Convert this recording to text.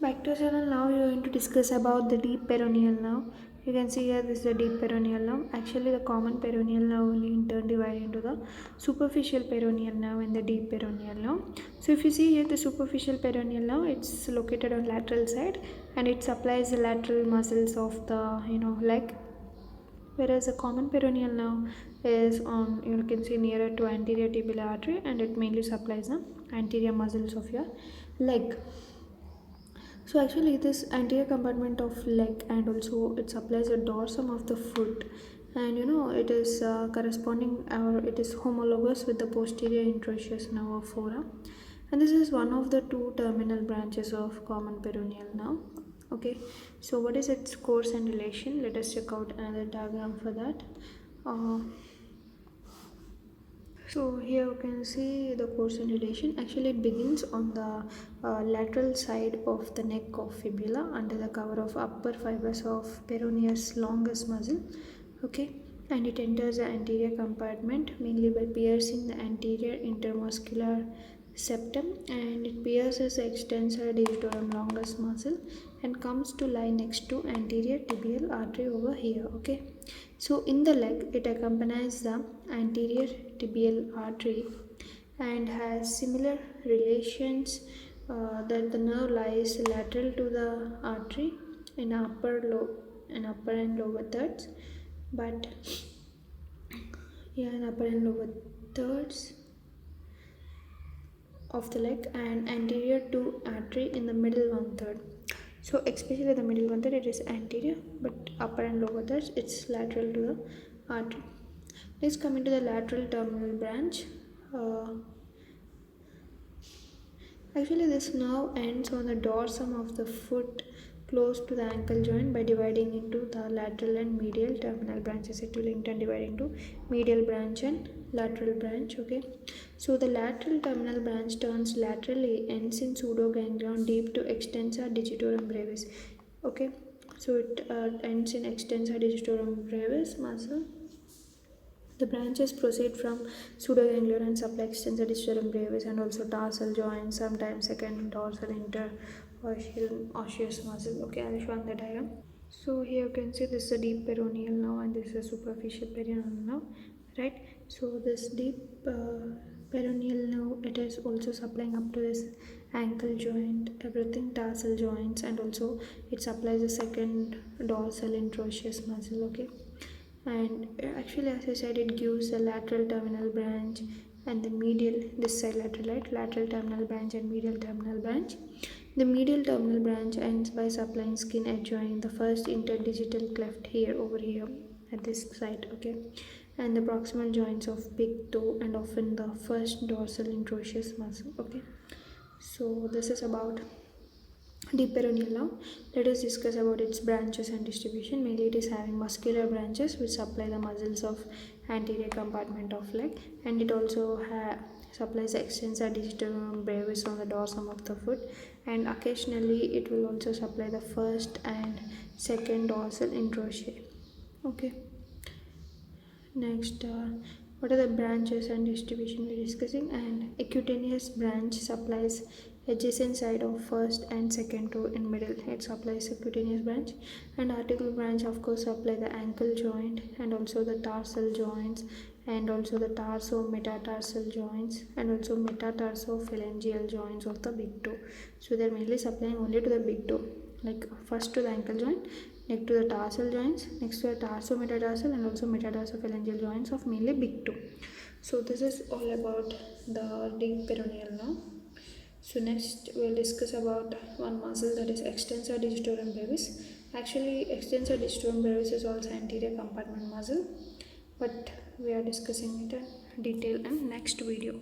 Back to channel. Now we are going to discuss about the deep peroneal nerve. You can see here this is the deep peroneal nerve. Actually the common peroneal nerve only in turn divided into the superficial peroneal nerve and the deep peroneal nerve. So if you see here the superficial peroneal nerve, it's located on lateral side and it supplies the lateral muscles of the leg, whereas the common peroneal nerve is on, you can see, nearer to anterior tibial artery and it mainly supplies the anterior muscles of your leg. So actually this anterior compartment of leg and also it supplies the dorsum of the foot, and it is corresponding, or it is homologous with the posterior interosseous nerve of forearm, and this is one of the two terminal branches of common peroneal nerve. Okay, so what is its course and relation? Let us check out another diagram for that. So here you can see the course and relation. Actually it begins on the lateral side of the neck of fibula under the cover of upper fibers of peroneus longus muscle. Okay, and it enters the anterior compartment mainly by piercing the anterior intermuscular septum, and it pierces the extensor digitorum longus muscle and comes to lie next to anterior tibial artery over here. Okay, so in the leg it accompanies the anterior tibial artery and has similar relations, that the nerve lies lateral to the artery in upper and lower thirds, but in upper and lower thirds of the leg and anterior to artery in the middle one third. So especially the middle one third it is anterior, but upper and lower thirds it's lateral to the artery. Next, coming to the lateral terminal branch. Actually this nerve ends on the dorsum of the foot close to the ankle joint by dividing into the lateral and medial terminal branches. It will in turn divide into medial branch and lateral branch. Okay, so the lateral terminal branch turns laterally, ends in pseudoganglion deep to extensor digitorum brevis. Okay, so it ends in extensor digitorum brevis muscle. The branches proceed from pseudoganglion and supply extensor digitorum brevis and also tarsal joints, sometimes second dorsal interosseous osseous muscle. Okay, I'll show on the diagram. So here you can see this is a deep peroneal nerve and this is a superficial peroneal nerve, right? So this deep peroneal nerve, it is also supplying up to this ankle joint, everything, tarsal joints, and also it supplies the second dorsal interosseous muscle. Okay, and actually as I said it gives a lateral terminal branch and the medial, this side lateral, right, lateral terminal branch and medial terminal branch. The medial terminal branch ends by supplying skin adjoining the first interdigital cleft here over here at this site. Okay, and the proximal joints of big toe and often the first dorsal interosseous muscle. Okay, so this is about deep peroneal nerve. Let us discuss about its branches and distribution. Mainly it is having muscular branches which supply the muscles of anterior compartment of leg, and it also supplies the extensor digitorum brevis on the dorsum of the foot, and occasionally it will also supply the first and second dorsal interosseous. Okay, next, what are the branches and distribution we're discussing? And acutaneous branch supplies adjacent side of first and second toe in middle, it supplies acutaneous branch. And articular branch of course supply the ankle joint and also the tarsal joints and also the tarso-metatarsal joints and also metatarsophalangeal joints of the big toe. So they're mainly supplying only to the big toe, like first to the ankle joint, next to the tarsal joints, next to the tarso-metatarsal and also metatarsophalangeal joints of mainly big toe. So this is all about the deep peroneal nerve. So next we'll discuss about one muscle, that is extensor digitorum brevis. Actually extensor digitorum brevis is also anterior compartment muscle, but we are discussing it in detail in next video.